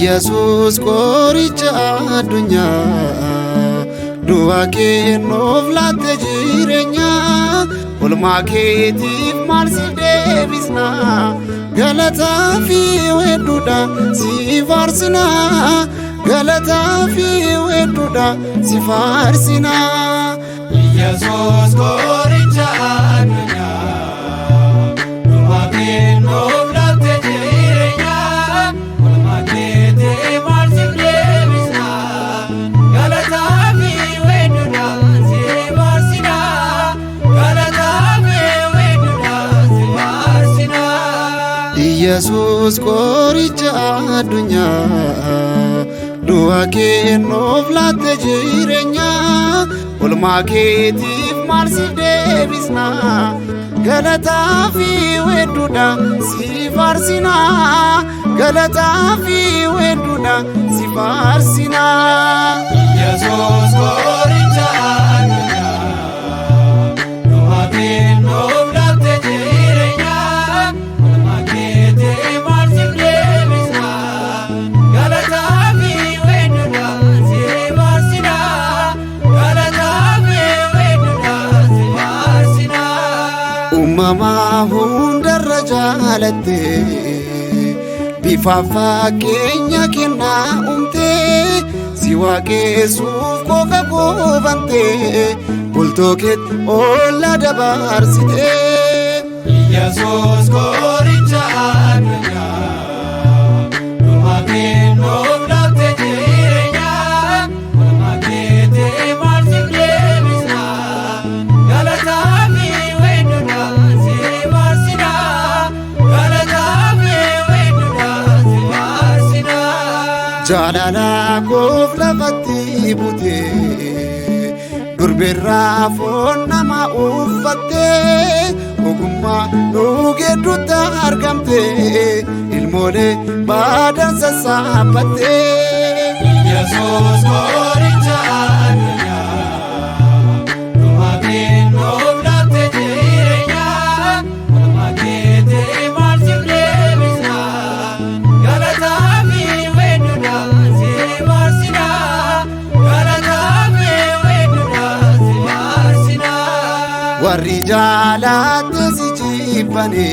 Yesus qoricha addunyaa du'a kennuuf laatte jireenya oolmaa keetiif maal si deebisna galataa fi wedduudha si faarsina galataa fi wedduudha si faarsina. Yesus qoricha addunyaa du'a kennuuf laatte jireenya Yesus qoricha addunyaa du'a kennuuf laatte jireenya oolmaa keetiif maal si deebisna galataa fi wedduudha si faarsina galataa fi wedduudha si faarsina. Yesus qoricha addunyaa du'a kennuuf laatte jireenya uumamaa hundarra jaalatte bifa fakkeenya kennaa uumte si waaqessuuf qofa qofante bultoo keetti oolla dabarsite. Yesus qoricha addunyaa du'a kennuuf laatte jireenya oolmaa keetiif maal si deebisna galataa fi wedduudha si faarsina galataa fi wedduudha si faarsina. Jaalala koof lafatti bute durbirraa foon nama uffatte ogummaa nugeedduutti argamte ilmoolee baadaan sassaabbatte. Yesus qoricha addunyaa du'a kennuuf laatte jireenya oolmaa keetiif maal si deebisna galataa fi wedduudha si faarsina galataa fi wedduudha si faarsina. Warri jaalatte si jibbani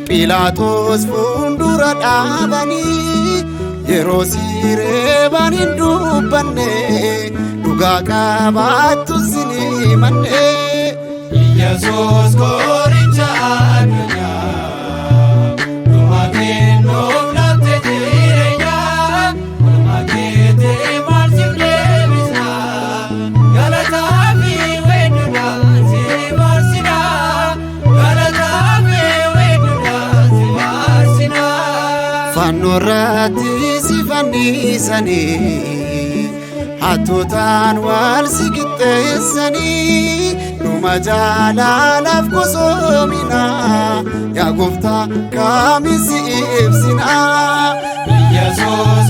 Philaaxoos fuuldura dhaabanii yeroo si reeban hin dubbanne dhugaa qabaattu sin himanne. Yesus qoricha addunyaa du'a kennuuf laatte jireenya oolmaa keetiif maal si deebisna galataa fi wedduudha si faarsina galataa fi wedduudha si faarsina. Fannoorratti si fannisanii hattootaan wal si qixxeessanii dhuma jaalalaaf gosoomina yaa gooftaa kamiin si ibsina. Yesus